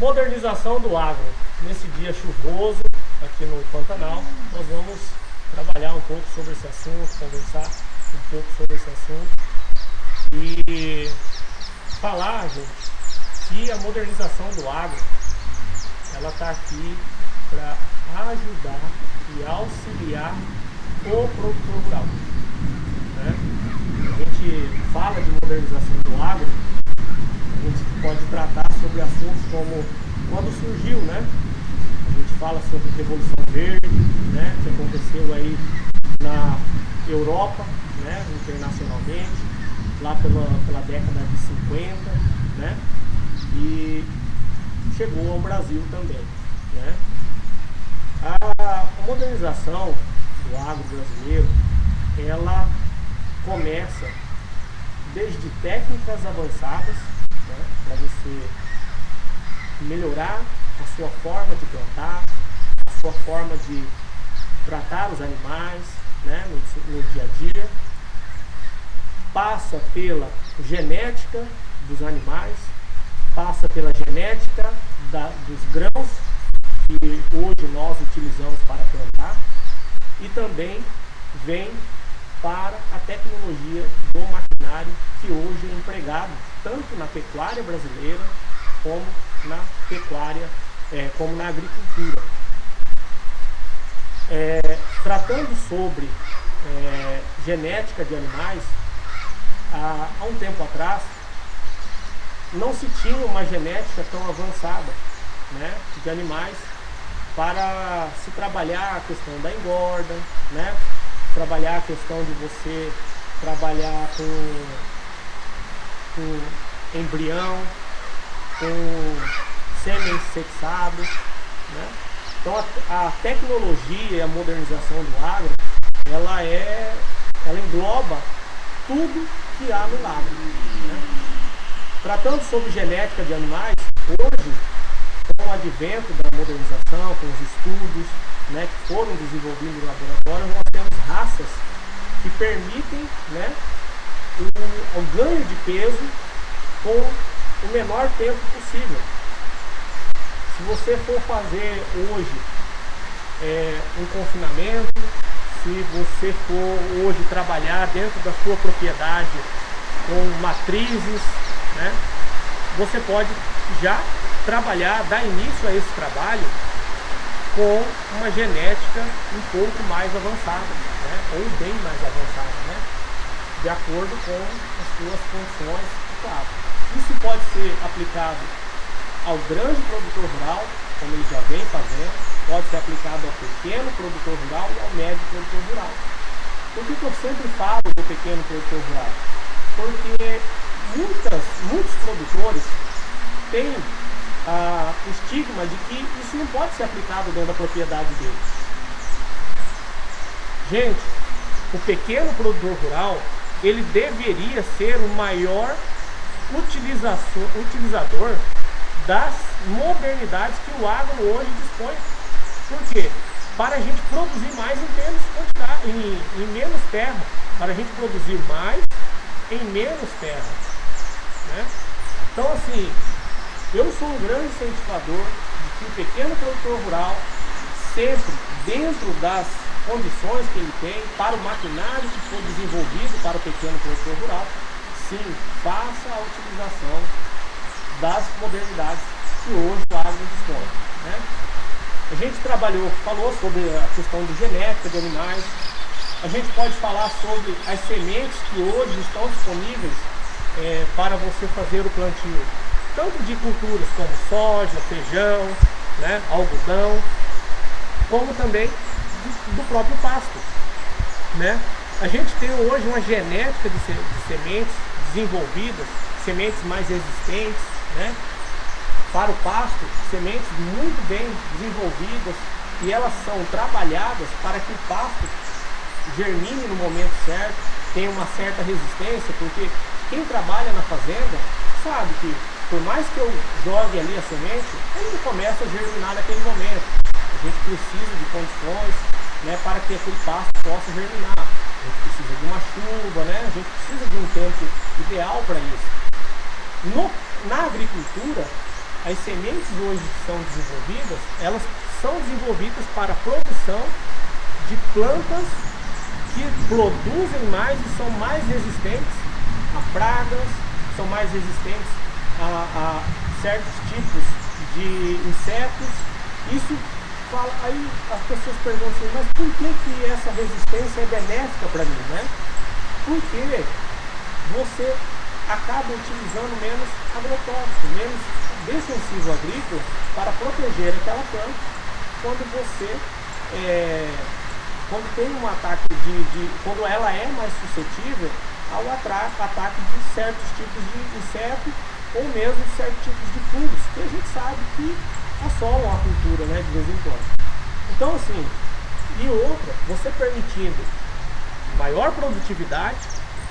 Modernização do agro. Nesse dia chuvoso aqui no Pantanal, nós vamos trabalhar um pouco sobre esse assunto, conversar um pouco sobre esse assunto e falar, gente, que a modernização do agro, ela está aqui para ajudar e auxiliar o produtor rural, né? A gente fala de modernização do agro, a gente pode tratar sobre assuntos como quando surgiu, né? A gente fala sobre Revolução Verde, né? Que aconteceu aí na Europa, né? Internacionalmente, lá pela década de 50, né? E chegou ao Brasil também, né? A modernização do agro brasileiro, ela começa desde técnicas avançadas, né, para você melhorar a sua forma de plantar, a sua forma de tratar os animais, né, no dia a dia. Passa pela genética dos animais, passa pela genética dos grãos que hoje nós utilizamos para plantar e também vem para a tecnologia do maquinário que hoje é empregado tanto na pecuária brasileira como na pecuária, como na agricultura. Tratando sobre genética de animais, há um tempo atrás não se tinha uma genética tão avançada, né, de animais para se trabalhar a questão da engorda, né, trabalhar a questão de você trabalhar com embrião, com sêmen sexado, né? Então a tecnologia e a modernização do agro, ela engloba tudo que há no agro, né? Tratando sobre genética de animais, hoje, com o advento da modernização, com os estudos, né, que foram desenvolvidos no laboratório, nós temos raças que permitem, né, o ganho de peso com o menor tempo possível. Se você for fazer hoje um confinamento, se você for hoje trabalhar dentro da sua propriedade com matrizes, né, você pode já trabalhar, dar início a esse trabalho com uma genética um pouco mais avançada, né, ou bem mais avançada, né, de acordo com as suas condições, claro. Isso pode ser aplicado ao grande produtor rural, como ele já vem fazendo, pode ser aplicado ao pequeno produtor rural e ao médio produtor rural. Por que eu sempre falo do pequeno produtor rural? Porque muitos produtores têm o estigma de que isso não pode ser aplicado dentro da propriedade deles. Gente, o pequeno produtor rural, ele deveria ser o maior utilizador das modernidades que o agro hoje dispõe. Por quê? Para a gente produzir mais em menos terra. Para a gente produzir mais em menos terra, né? Então, assim, eu sou um grande incentivador de que o pequeno produtor rural, sempre dentro das condições que ele tem, para o maquinário que for desenvolvido para o pequeno produtor rural, sim, faça a utilização das modernidades que hoje o agro dispõe, né? A gente falou sobre a questão de genética de animais, a gente pode falar sobre as sementes que hoje estão disponíveis para você fazer o plantio, tanto de culturas como soja, feijão, né, algodão, como também do próprio pasto, né? A gente tem hoje uma genética de sementes desenvolvidas, sementes mais resistentes, né, para o pasto, sementes muito bem desenvolvidas, e elas são trabalhadas para que o pasto germine no momento certo, tenha uma certa resistência, porque quem trabalha na fazenda sabe que por mais que eu jogue ali a semente, ele não começa a germinar naquele momento. A gente precisa de condições, né, para que aquele pasto possa germinar. A gente precisa de uma chuva, né? A gente precisa de um tempo ideal para isso. Na agricultura, as sementes hoje que são desenvolvidas, elas são desenvolvidas para a produção de plantas que produzem mais e são mais resistentes a pragas, são mais resistentes a certos tipos de insetos. Isso fala, aí as pessoas perguntam assim, mas por que essa resistência é benéfica para mim, né? Porque você acaba utilizando menos agrotóxico, menos defensivo agrícola para proteger aquela planta quando você quando tem um ataque quando ela é mais suscetível ao ataque de certos tipos de inseto ou mesmo certos tipos de fungos, que a gente sabe que assolam a cultura, né, de vez em quando. Então assim, e outra, você permitindo maior produtividade,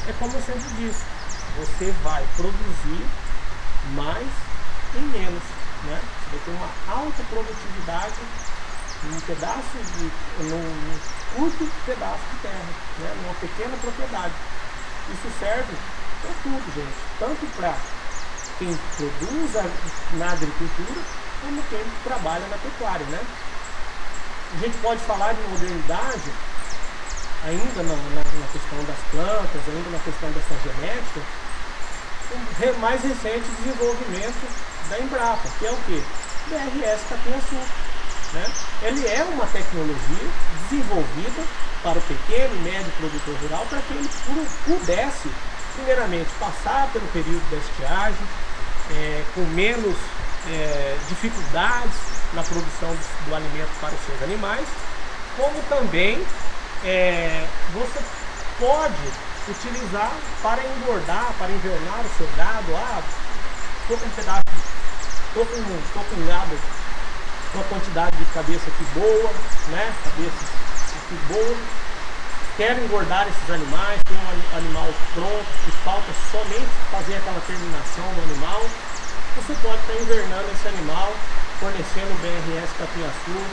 é como eu sempre disse, você vai produzir mais e menos, né? Você vai ter uma alta produtividade num curto pedaço de terra, né? Numa pequena propriedade. Isso serve para tudo, gente, tanto para quem produz na agricultura, como quem trabalha na pecuária, né? A gente pode falar de modernidade ainda na questão das plantas, ainda na questão dessa genética, o mais recente desenvolvimento da Embrapa, que é o que? BRS Capim-Açúcar, né? Ele é uma tecnologia desenvolvida para o pequeno e médio produtor rural, para que ele pudesse, primeiramente, passar pelo período da estiagem, com menos dificuldades na produção do alimento para os seus animais, como também você pode utilizar para engordar, para invernar o seu gado. Estou com um gado com uma quantidade de cabeça aqui boa, né? Cabeças aqui boas. Quero engordar esses animais, tem um animal pronto, que falta somente fazer aquela terminação do animal. Você pode estar invernando esse animal, fornecendo o BRS Capim-Açúcar,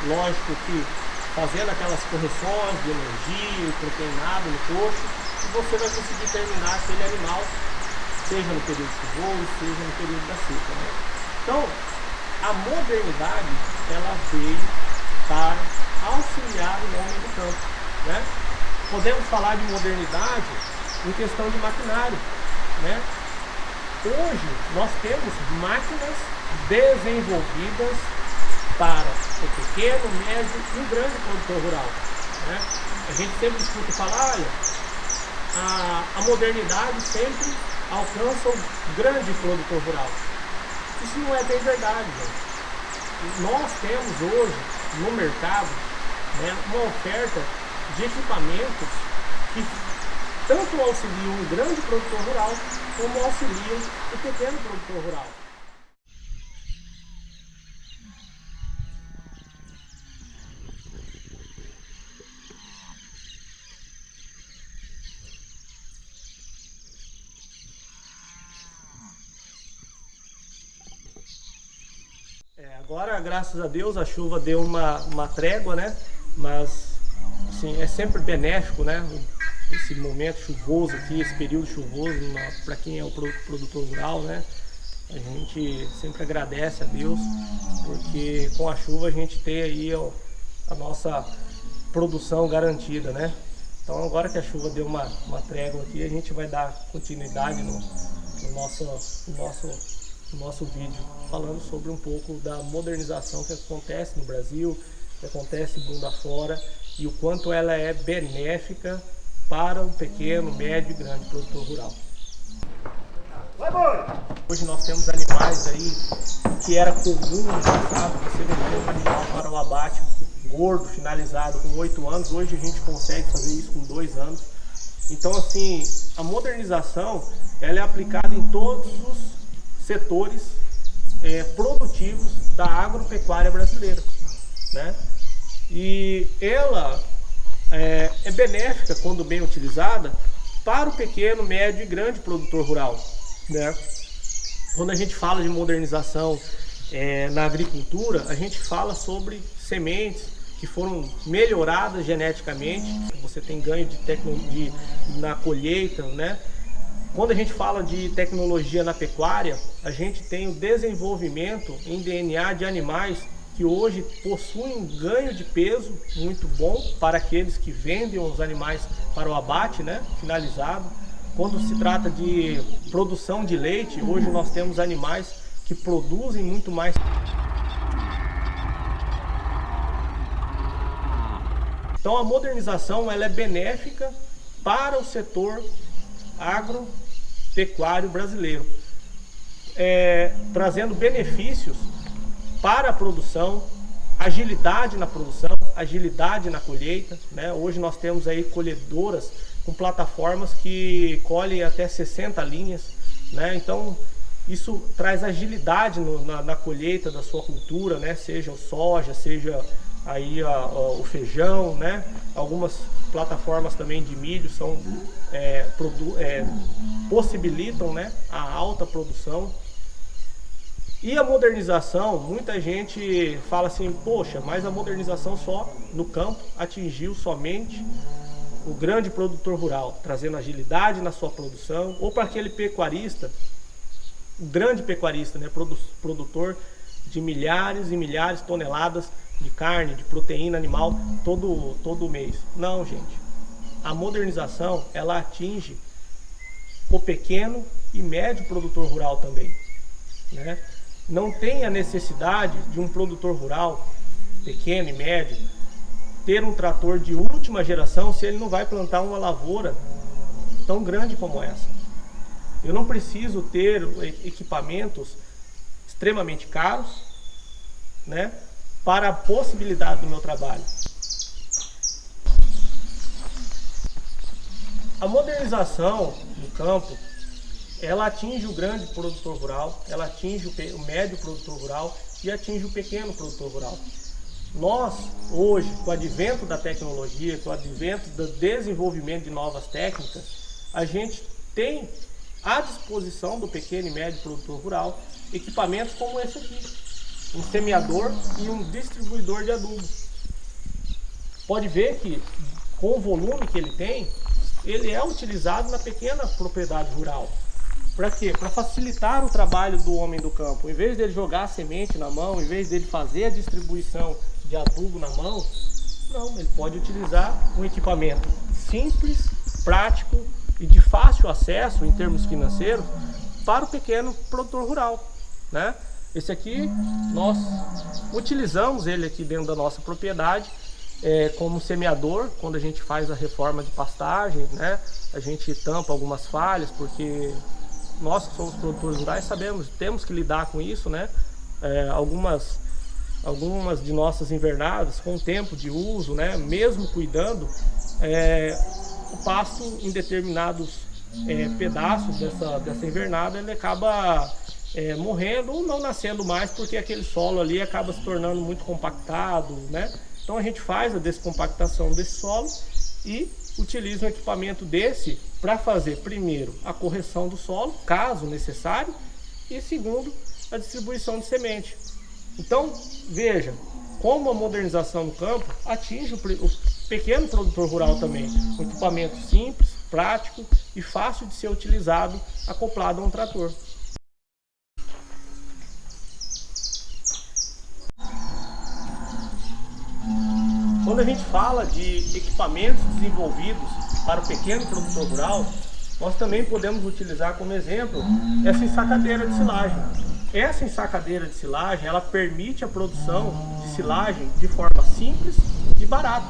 lógico que fazendo aquelas correções de energia e proteinado no coxo, e você vai conseguir terminar aquele animal, seja no período chuvoso, seja no período da seca, né? Então, a modernidade, ela veio para auxiliar o homem do campo, né? Podemos falar de modernidade em questão de maquinário, né? Hoje, nós temos máquinas desenvolvidas para o pequeno, médio e o grande produtor rural, né? A gente sempre escuta falar, olha, a modernidade sempre alcança o grande produtor rural. Isso não é bem verdade, gente. Nós temos hoje no mercado, né, uma oferta de equipamentos que tanto auxiliam o grande produtor rural como auxiliam o pequeno produtor rural. Agora, graças a Deus, a chuva deu uma trégua, né? Mas, assim, é sempre benéfico, né? Esse momento chuvoso aqui, esse período chuvoso, para quem é o produtor rural, né? A gente sempre agradece a Deus, porque com a chuva a gente tem aí a nossa produção garantida, né? Então, agora que a chuva deu uma trégua aqui, a gente vai dar continuidade no nosso vídeo, falando sobre um pouco da modernização que acontece no Brasil, que acontece mundo afora, e o quanto ela é benéfica para o pequeno, médio e grande produtor rural. Hoje nós temos animais aí que era comum no passado, você vender um animal para o abate gordo, finalizado com 8 anos, hoje a gente consegue fazer isso com 2 anos. Então, assim, a modernização, ela é aplicada em todos os setores produtivos da agropecuária brasileira, né? E ela é benéfica, quando bem utilizada, para o pequeno, médio e grande produtor rural, né? Quando a gente fala de modernização na agricultura, a gente fala sobre sementes que foram melhoradas geneticamente, você tem ganho de tecnologia na colheita, né? Quando a gente fala de tecnologia na pecuária, a gente tem o desenvolvimento em DNA de animais que hoje possuem um ganho de peso muito bom para aqueles que vendem os animais para o abate, né, finalizado. Quando se trata de produção de leite, hoje nós temos animais que produzem muito mais. Então a modernização ela é benéfica para o setor agropecuário brasileiro, trazendo benefícios para a produção, agilidade na produção, agilidade na colheita, né? Hoje nós temos aí colhedoras com plataformas que colhem até 60 linhas, né? Então isso traz agilidade na colheita da sua cultura, né? Seja o soja, seja aí o feijão, né? Algumas plataformas também de milho são, possibilitam, né, a alta produção. E a modernização, muita gente fala assim, poxa, mas a modernização só no campo atingiu somente o grande produtor rural, trazendo agilidade na sua produção, ou para aquele pecuarista, o grande pecuarista, né, produtor de milhares e milhares de toneladas de carne, de proteína animal todo mês. Não, gente. A modernização, ela atinge o pequeno e médio produtor rural também, né? Não tem a necessidade de um produtor rural, pequeno e médio, ter um trator de última geração se ele não vai plantar uma lavoura tão grande como essa. Eu não preciso ter equipamentos extremamente caros, né, para a possibilidade do meu trabalho. A modernização no campo, ela atinge o grande produtor rural, ela atinge o médio produtor rural e atinge o pequeno produtor rural. Nós, hoje, com o advento da tecnologia, com o advento do desenvolvimento de novas técnicas, a gente tem à disposição do pequeno e médio produtor rural equipamentos como esse aqui, um semeador e um distribuidor de adubo. Pode ver que com o volume que ele tem, ele é utilizado na pequena propriedade rural. Para quê? Para facilitar o trabalho do homem do campo. Em vez dele jogar a semente na mão, em vez dele fazer a distribuição de adubo na mão, não, ele pode utilizar um equipamento simples, prático e de fácil acesso em termos financeiros para o pequeno produtor rural, né? Esse aqui, nós utilizamos ele aqui dentro da nossa propriedade como semeador. Quando a gente faz a reforma de pastagem, né, a gente tampa algumas falhas, porque nós que somos produtores rurais sabemos, temos que lidar com isso, né? Algumas de nossas invernadas, com o tempo de uso, né, mesmo cuidando, o pasto em determinados pedaços dessa invernada, ele acaba morrendo ou não nascendo mais, porque aquele solo ali acaba se tornando muito compactado, né? Então a gente faz a descompactação desse solo e utiliza um equipamento desse para fazer, primeiro, a correção do solo, caso necessário, e segundo, a distribuição de semente. Então, veja como a modernização no campo atinge o pequeno produtor rural também. Um equipamento simples, prático e fácil de ser utilizado, acoplado a um trator. Quando a gente fala de equipamentos desenvolvidos para o pequeno produtor rural, nós também podemos utilizar como exemplo essa ensacadeira de silagem. Essa ensacadeira de silagem, ela permite a produção de silagem de forma simples e barata.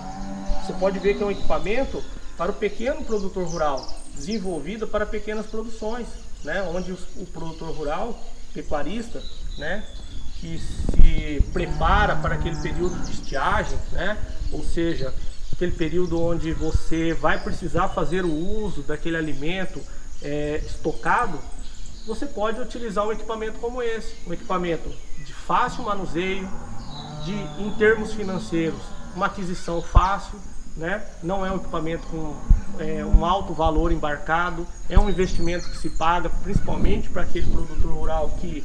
Você pode ver que é um equipamento para o pequeno produtor rural, desenvolvido para pequenas produções, né? Onde o produtor rural, pecuarista, né, que se prepara para aquele período de estiagem, né? Ou seja, aquele período onde você vai precisar fazer o uso daquele alimento estocado, você pode utilizar um equipamento como esse, um equipamento de fácil manuseio, em termos financeiros, uma aquisição fácil, né? Não é um equipamento com um alto valor embarcado, é um investimento que se paga principalmente para aquele produtor rural que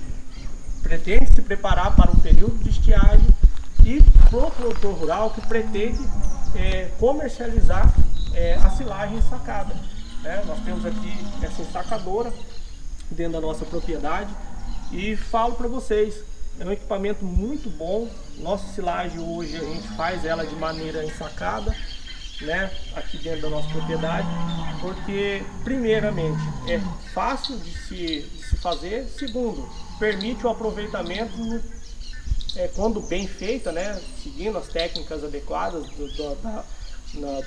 pretende se preparar para um período de estiagem e para o produtor rural que pretende comercializar a silagem ensacada. né? Nós temos aqui essa ensacadora dentro da nossa propriedade e falo para vocês, é um equipamento muito bom. Nossa silagem hoje a gente faz ela de maneira ensacada, né, aqui dentro da nossa propriedade, porque primeiramente é fácil de se fazer, segundo, permite o aproveitamento quando bem feita, né, seguindo as técnicas adequadas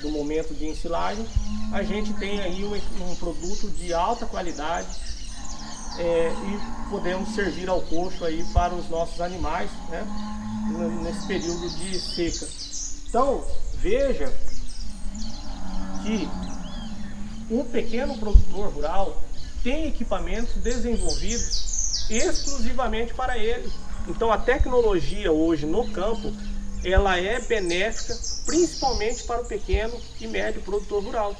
do momento de ensilagem, a gente tem aí um produto de alta qualidade e podemos servir ao coxo aí para os nossos animais, né, nesse período de seca. Então veja que um pequeno produtor rural tem equipamentos desenvolvidos exclusivamente para ele. Então a tecnologia hoje no campo, ela é benéfica principalmente para o pequeno e médio produtor rural,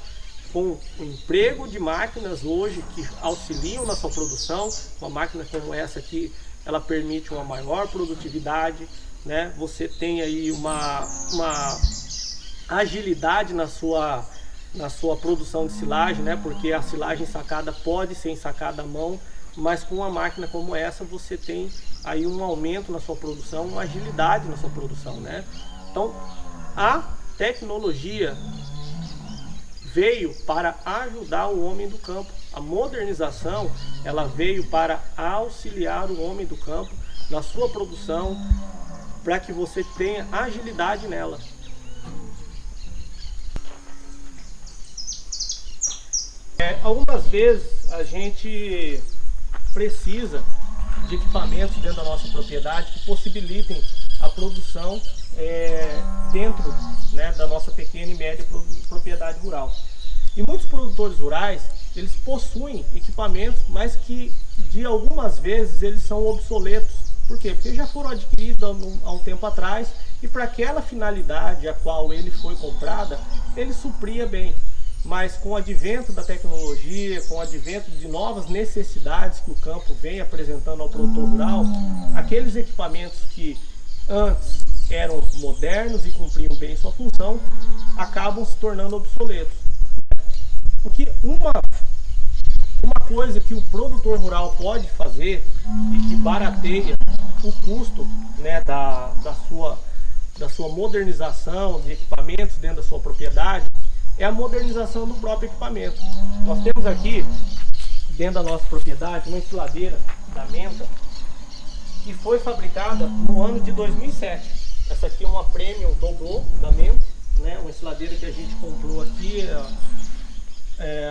com o emprego de máquinas hoje que auxiliam na sua produção. Uma máquina como essa aqui, ela permite uma maior produtividade, né? Você tem aí uma agilidade na sua produção de silagem, né? Porque a silagem ensacada pode ser ensacada à mão, mas com uma máquina como essa você tem aí um aumento na sua produção, uma agilidade na sua produção, né? Então a tecnologia veio para ajudar o homem do campo. A modernização, ela veio para auxiliar o homem do campo na sua produção, para que você tenha agilidade nela. Algumas vezes a gente precisa de equipamentos dentro da nossa propriedade que possibilitem a produção dentro, né, da nossa pequena e média propriedade rural. E muitos produtores rurais, eles possuem equipamentos, mas que de algumas vezes eles são obsoletos. Por quê? Porque já foram adquiridos há um tempo atrás e para aquela finalidade a qual ele foi comprada, ele supria bem. Mas com o advento da tecnologia, com o advento de novas necessidades que o campo vem apresentando ao produtor rural, aqueles equipamentos que antes eram modernos e cumpriam bem sua função, acabam se tornando obsoletos. Porque uma coisa que o produtor rural pode fazer e que barateia o custo, né, da sua modernização de equipamentos dentro da sua propriedade, é a modernização do próprio equipamento. Nós temos aqui, dentro da nossa propriedade, uma ensiladeira da Menta, que foi fabricada no ano de 2007. Essa aqui é uma Premium Dobrô da Menta, né? Uma ensiladeira que a gente comprou aqui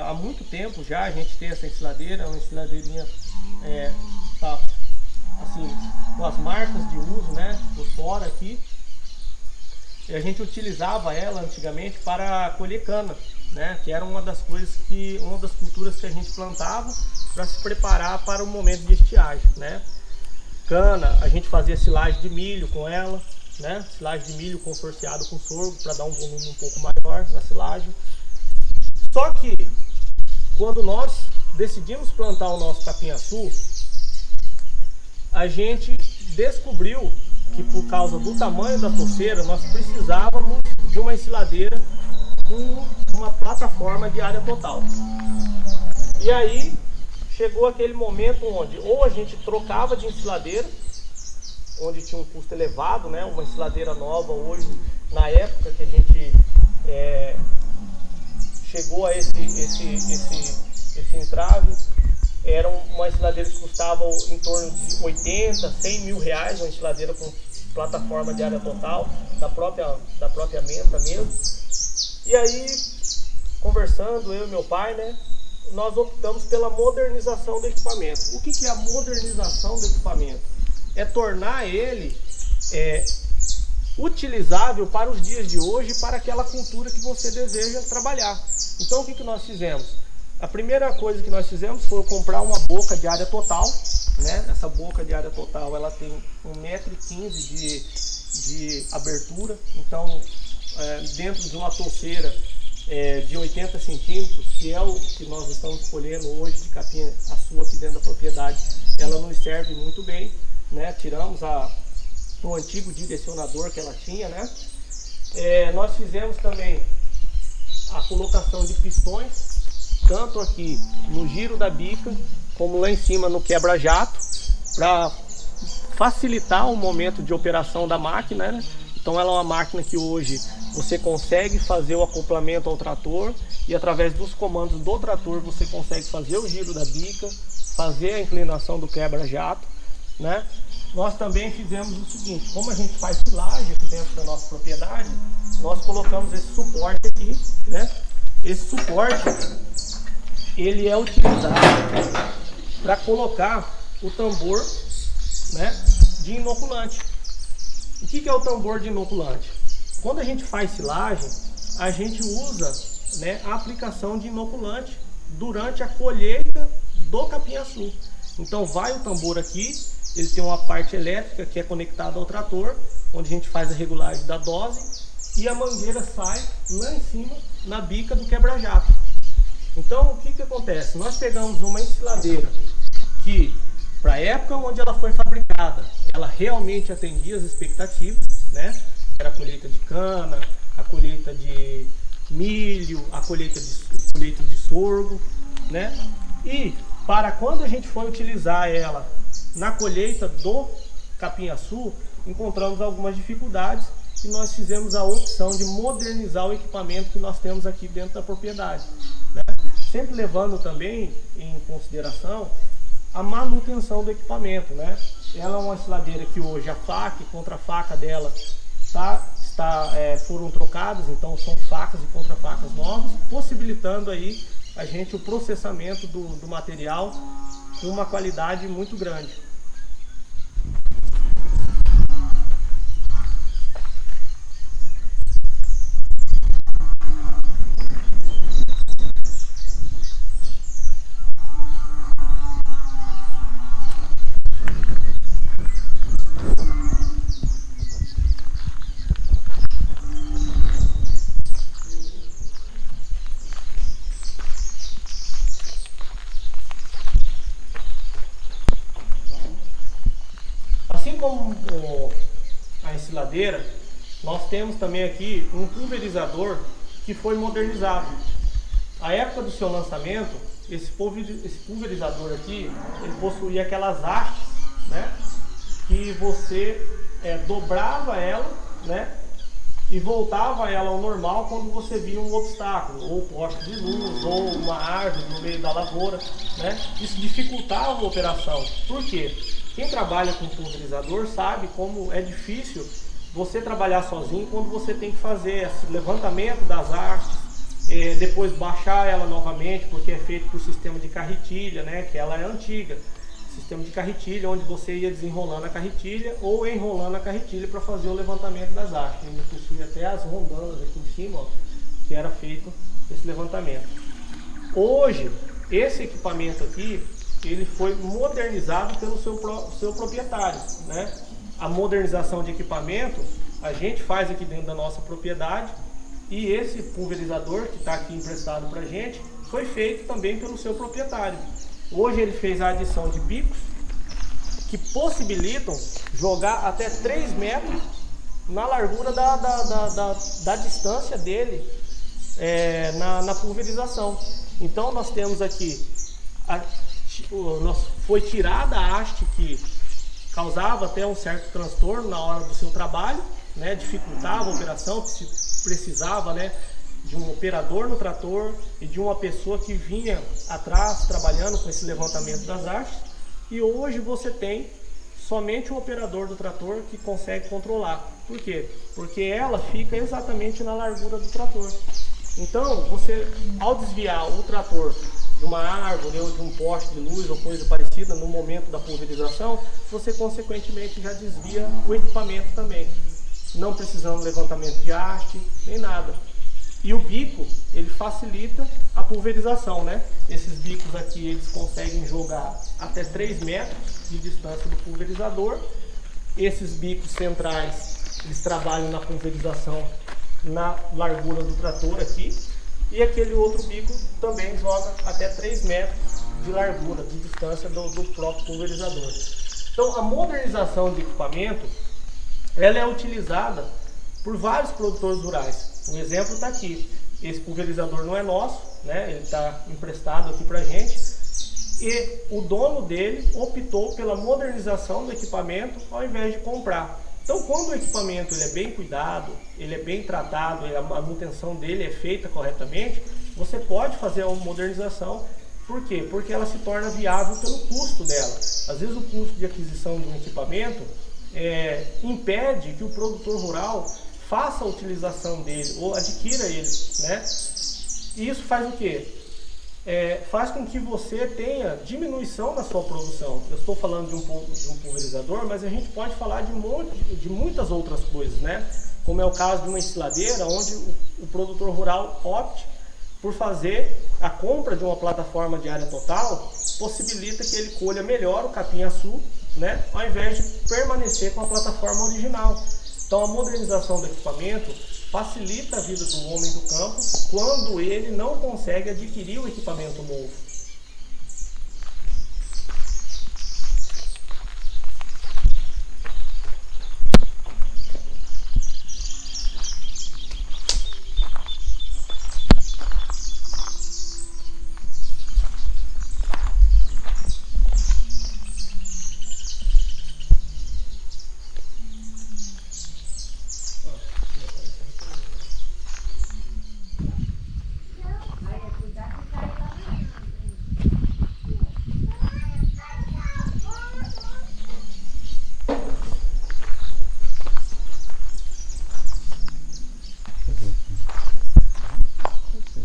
há muito tempo já. A gente tem essa ensiladeira, uma ensiladeirinha tá, assim, com as marcas de uso, né, por fora aqui. E a gente utilizava ela antigamente para colher cana, né? Que era uma das culturas que a gente plantava para se preparar para o momento de estiagem, né? Cana, a gente fazia silagem de milho com ela, né? Silagem de milho consorciado com sorgo para dar um volume um pouco maior na silagem. Só que quando nós decidimos plantar o nosso capim-açu, a gente descobriu que por causa do tamanho da toceira nós precisávamos de uma ensiladeira com uma plataforma de área total. E aí chegou aquele momento onde ou a gente trocava de ensiladeira, onde tinha um custo elevado, né? Uma ensiladeira nova hoje, na época que a gente chegou a esse entrave, era uma ensiladeira que custava em torno de 80, 100 mil reais, uma ensiladeira com plataforma de área total, da própria Menta mesmo. E aí, conversando, eu e meu pai, né, nós optamos pela modernização do equipamento. O que é a modernização do equipamento? É tornar ele utilizável para os dias de hoje, para aquela cultura que você deseja trabalhar. Então o que nós fizemos? A primeira coisa que nós fizemos foi comprar uma boca de área total, né? Essa boca de área total, ela tem 1,15 m de abertura. Então, dentro de uma touceira de 80 centímetros, que é o que nós estamos colhendo hoje de capim-açu aqui dentro da propriedade, ela nos serve muito bem, né? Tiramos o antigo direcionador que ela tinha, né? Nós fizemos também a colocação de pistões tanto aqui no giro da bica, como lá em cima no quebra-jato, para facilitar o momento de operação da máquina, né? Então ela é uma máquina que hoje você consegue fazer o acoplamento ao trator e através dos comandos do trator você consegue fazer o giro da bica, fazer a inclinação do quebra-jato, né? Nós também fizemos o seguinte, como a gente faz silagem aqui dentro da nossa propriedade, nós colocamos esse suporte aqui, né? Esse suporte, ele é utilizado para colocar o tambor, né, de inoculante. O que é o tambor de inoculante? Quando a gente faz silagem, a gente usa, né, a aplicação de inoculante durante a colheita do capim-açu. Então vai o tambor aqui, ele tem uma parte elétrica que é conectada ao trator, onde a gente faz a regulagem da dose, e a mangueira sai lá em cima na bica do quebra-jato. Então o que acontece? Nós pegamos uma ensiladeira que, para a época onde ela foi fabricada, ela realmente atendia as expectativas, né? Era a colheita de cana, a colheita de milho, a colheita de sorgo, né? E para quando a gente foi utilizar ela na colheita do capim-açu, encontramos algumas dificuldades e nós fizemos a opção de modernizar o equipamento que nós temos aqui dentro da propriedade, né? Sempre levando também em consideração a manutenção do equipamento, né? Ela é uma ensiladeira que hoje a faca e contra-faca dela foram trocadas, então são facas e contra-facas novas, possibilitando aí a gente o processamento do material com uma qualidade muito grande. Assim como a ensiladeira, nós temos também aqui um pulverizador que foi modernizado. À época do seu lançamento, esse pulverizador aqui, ele possuía aquelas hastes, né, que você dobrava ela, né, e voltava ela ao normal quando você via um obstáculo, ou poste de luz, ou uma árvore no meio da lavoura, né? Isso dificultava a operação. Por quê? Quem trabalha com pulverizador sabe como é difícil você trabalhar sozinho quando você tem que fazer esse levantamento das hastes, depois baixar ela novamente, porque é feito por sistema de carretilha, né? Que ela é antiga. Sistema de carretilha, onde você ia desenrolando a carretilha ou enrolando a carretilha para fazer o levantamento das hastes. Ainda possui até as rondanas aqui em cima, ó, que era feito esse levantamento. Hoje, esse equipamento aqui, ele foi modernizado pelo seu proprietário, né? A modernização de equipamento a gente faz aqui dentro da nossa propriedade, e esse pulverizador que está aqui emprestado para a gente foi feito também pelo seu proprietário. Hoje ele fez a adição de bicos que possibilitam jogar até 3 metros na largura da distância dele na pulverização. Então nós temos aqui, foi tirada a haste que causava até um certo transtorno na hora do seu trabalho, né, dificultava a operação, que se precisava, né, de um operador no trator e de uma pessoa que vinha atrás trabalhando com esse levantamento das hastes. E hoje você tem somente o operador do trator que consegue controlar. Por quê? Porque ela fica exatamente na largura do trator. Então, você, ao desviar o trator de uma árvore ou de um poste de luz ou coisa parecida no momento da pulverização, você consequentemente já desvia o equipamento também, não precisando levantamento de haste nem nada. E o bico, ele facilita a pulverização, né? Esses bicos aqui, eles conseguem jogar até 3 metros de distância do pulverizador. Esses bicos centrais, eles trabalham na pulverização na largura do trator aqui. E aquele outro bico também joga até 3 metros de largura, de distância do próprio pulverizador. Então, a modernização de equipamento, ela é utilizada por vários produtores rurais. Um exemplo está aqui. Esse pulverizador não é nosso, né? Ele está emprestado aqui para a gente, e o dono dele optou pela modernização do equipamento ao invés de comprar. Então, quando o equipamento ele é bem cuidado, ele é bem tratado, a manutenção dele é feita corretamente, você pode fazer uma modernização. Por quê? Porque ela se torna viável pelo custo dela. Às vezes o custo de aquisição de um equipamento impede que o produtor rural faça a utilização dele ou adquira ele, né? E isso faz o quê? Faz com que você tenha diminuição na sua produção. Eu estou falando de um pulverizador, mas a gente pode falar de muitas outras coisas, né? Como é o caso de uma ensiladeira, onde o produtor rural opte por fazer a compra de uma plataforma de área total, possibilita que ele colha melhor o capim-açu, né? Ao invés de permanecer com a plataforma original. Então a modernização do equipamento facilita a vida do homem do campo quando ele não consegue adquirir o equipamento novo.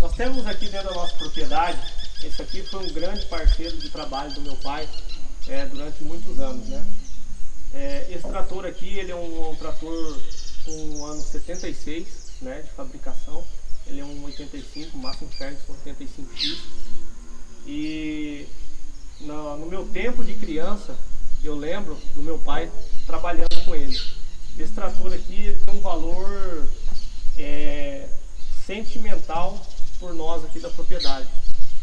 Nós temos aqui dentro da nossa propriedade, esse aqui foi um grande parceiro de trabalho do meu pai durante muitos anos, né? Esse trator aqui, ele é um trator com o ano 76, né, de fabricação. Ele é um 85, Massey Ferguson 85X. E no meu tempo de criança, eu lembro do meu pai trabalhando com ele. Esse trator aqui ele tem um valor sentimental por nós aqui da propriedade,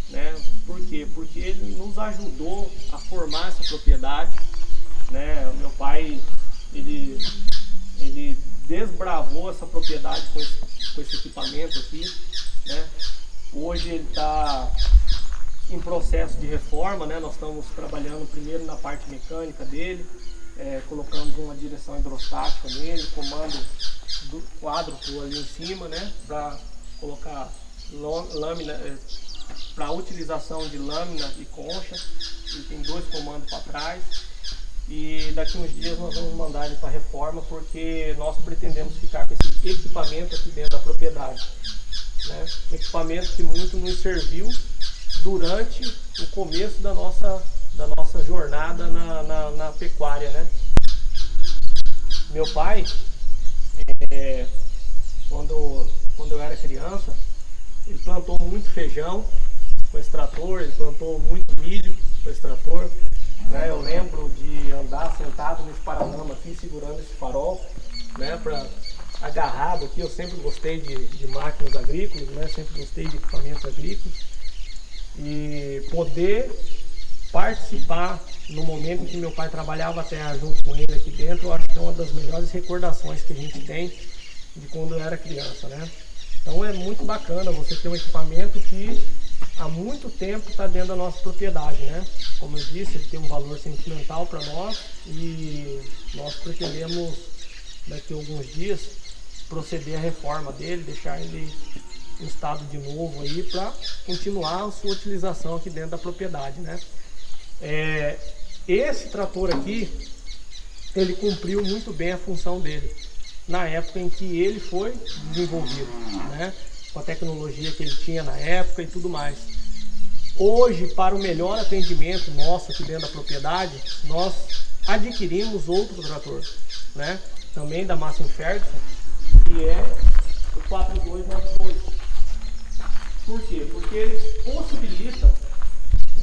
né? Por quê? Porque ele nos ajudou a formar essa propriedade, né? O meu pai ele desbravou essa propriedade com esse equipamento aqui, né? Hoje ele está em processo de reforma, né? Nós estamos trabalhando primeiro na parte mecânica dele, colocamos uma direção hidrostática nele, comando do quádruplo ali em cima, né? Para colocar lâmina, para utilização de lâmina e concha. Ele tem 2 comandos para trás. E daqui uns dias nós vamos mandar ele para reforma, porque nós pretendemos ficar com esse equipamento aqui dentro da propriedade, né? Um equipamento que muito nos serviu durante o começo da nossa jornada na pecuária, né? Meu pai, quando eu era criança, ele plantou muito feijão com esse trator, ele plantou muito milho com esse trator, né? Eu lembro de andar sentado nesse paranama aqui, segurando esse farol, né? Agarrado aqui. Eu sempre gostei de máquinas agrícolas, né? Sempre gostei de equipamentos agrícolas. E poder participar no momento em que meu pai trabalhava a terra junto com ele aqui dentro, eu acho que é uma das melhores recordações que a gente tem de quando eu era criança, né? Então é muito bacana você ter um equipamento que há muito tempo está dentro da nossa propriedade, né? Como eu disse, ele tem um valor sentimental para nós e nós pretendemos daqui a alguns dias proceder à reforma dele, deixar ele em estado de novo aí para continuar a sua utilização aqui dentro da propriedade, né? Esse trator aqui, ele cumpriu muito bem a função dele na época em que ele foi desenvolvido, né? Com a tecnologia que ele tinha na época e tudo mais. Hoje, para o melhor atendimento nosso aqui dentro da propriedade, nós adquirimos outro trator, né? Também da Massey Ferguson, que é o 4292. Por quê? Porque ele possibilita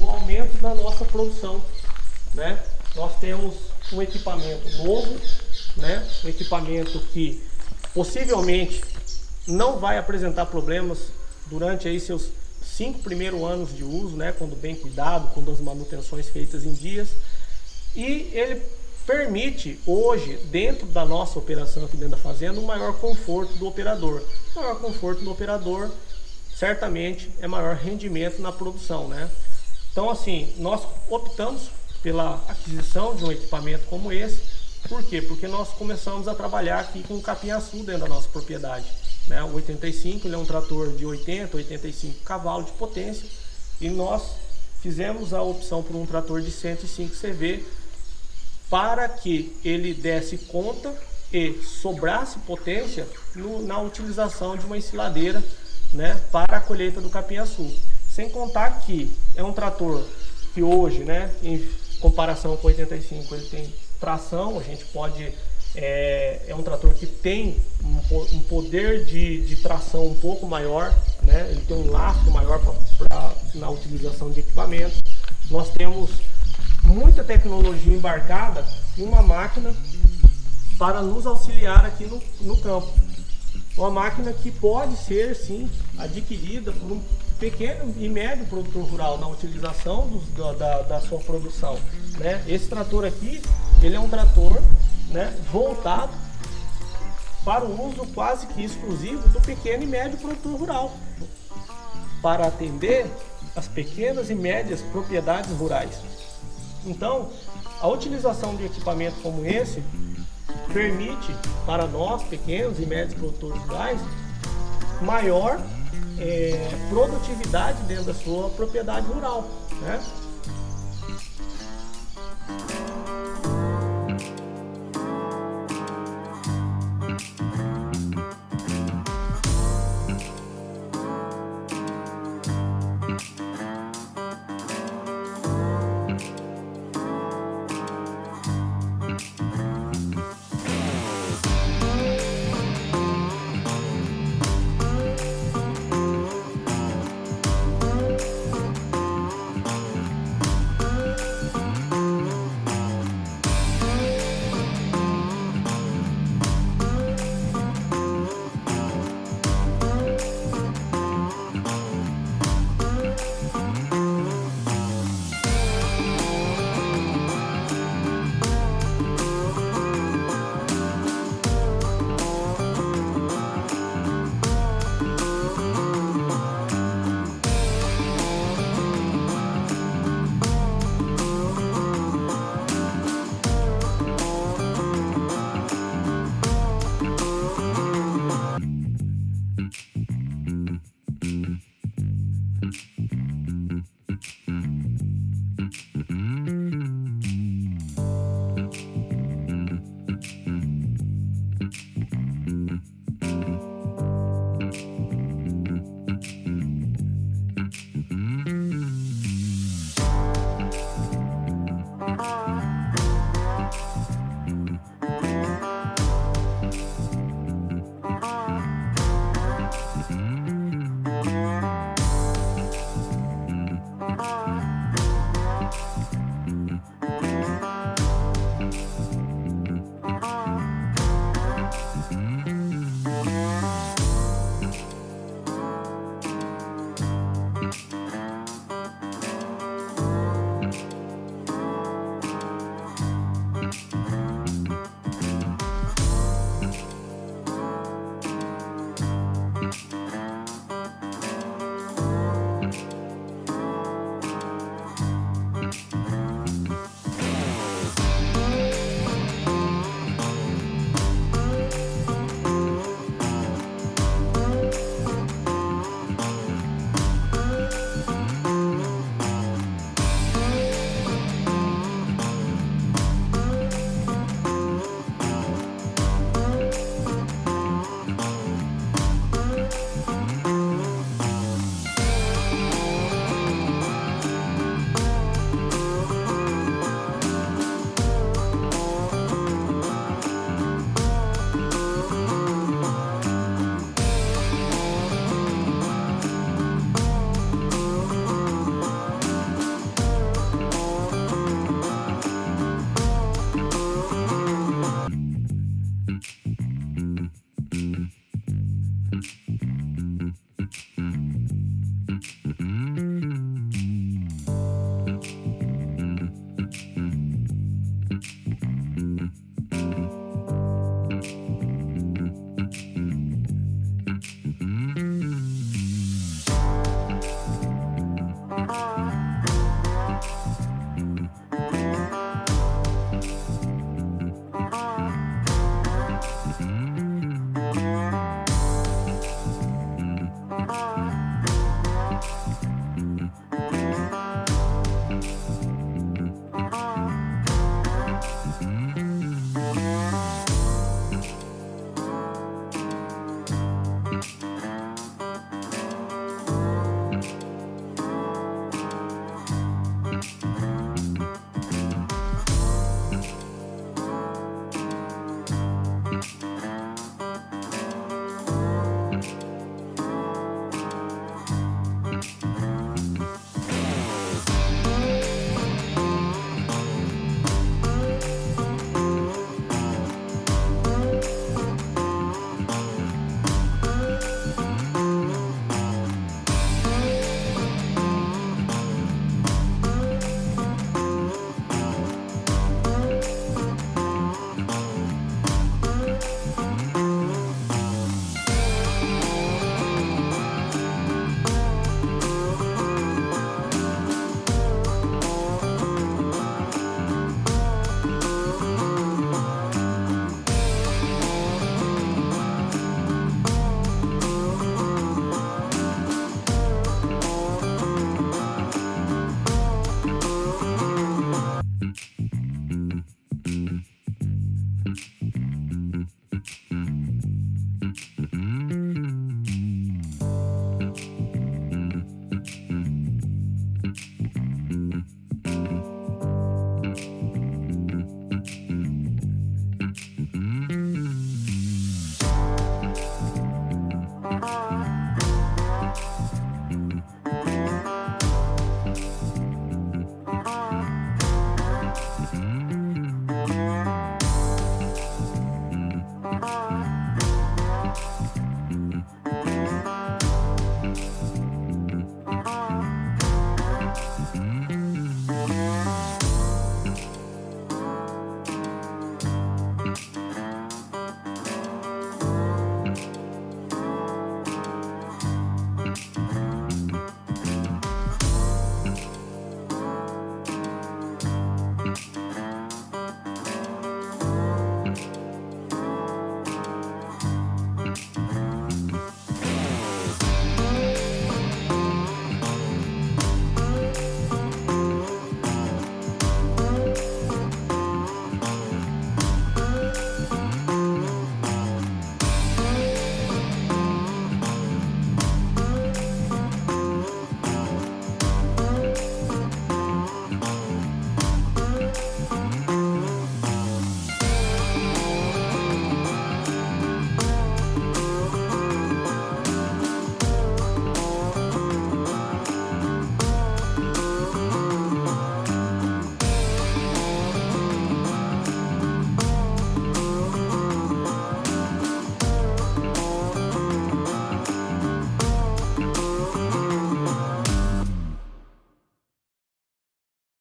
o aumento da nossa produção, né? Nós temos um equipamento novo, né? Um equipamento que possivelmente não vai apresentar problemas durante aí seus 5 primeiros anos de uso, né? Quando bem cuidado, com as manutenções feitas em dias. E ele permite hoje, dentro da nossa operação aqui dentro da fazenda, um maior conforto do operador. O maior conforto do operador certamente é maior rendimento na produção, né? Então, assim, nós optamos pela aquisição de um equipamento como esse. Por quê? Porque nós começamos a trabalhar aqui com o capinhaçu dentro da nossa propriedade, né? O 85, ele é um trator de 80, 85 cavalos de potência, e nós fizemos a opção por um trator de 105 CV para que ele desse conta e sobrasse potência na utilização de uma ensiladeira, né, para a colheita do capinhaçu. Sem contar que é um trator que hoje, né, em comparação com o 85, ele tem tração. A gente pode, é um trator que tem um poder de tração um pouco maior, né, ele tem um lastro maior na utilização de equipamentos. Nós temos muita tecnologia embarcada em uma máquina para nos auxiliar aqui no campo. Uma máquina que pode ser, sim, adquirida por um pequeno e médio produtor rural na utilização da sua produção, né? Esse trator aqui, ele é um trator, né, voltado para o uso quase que exclusivo do pequeno e médio produtor rural, para atender as pequenas e médias propriedades rurais. Então, a utilização de equipamento como esse permite para nós, pequenos e médios produtores rurais, maior produtividade dentro da sua propriedade rural, né?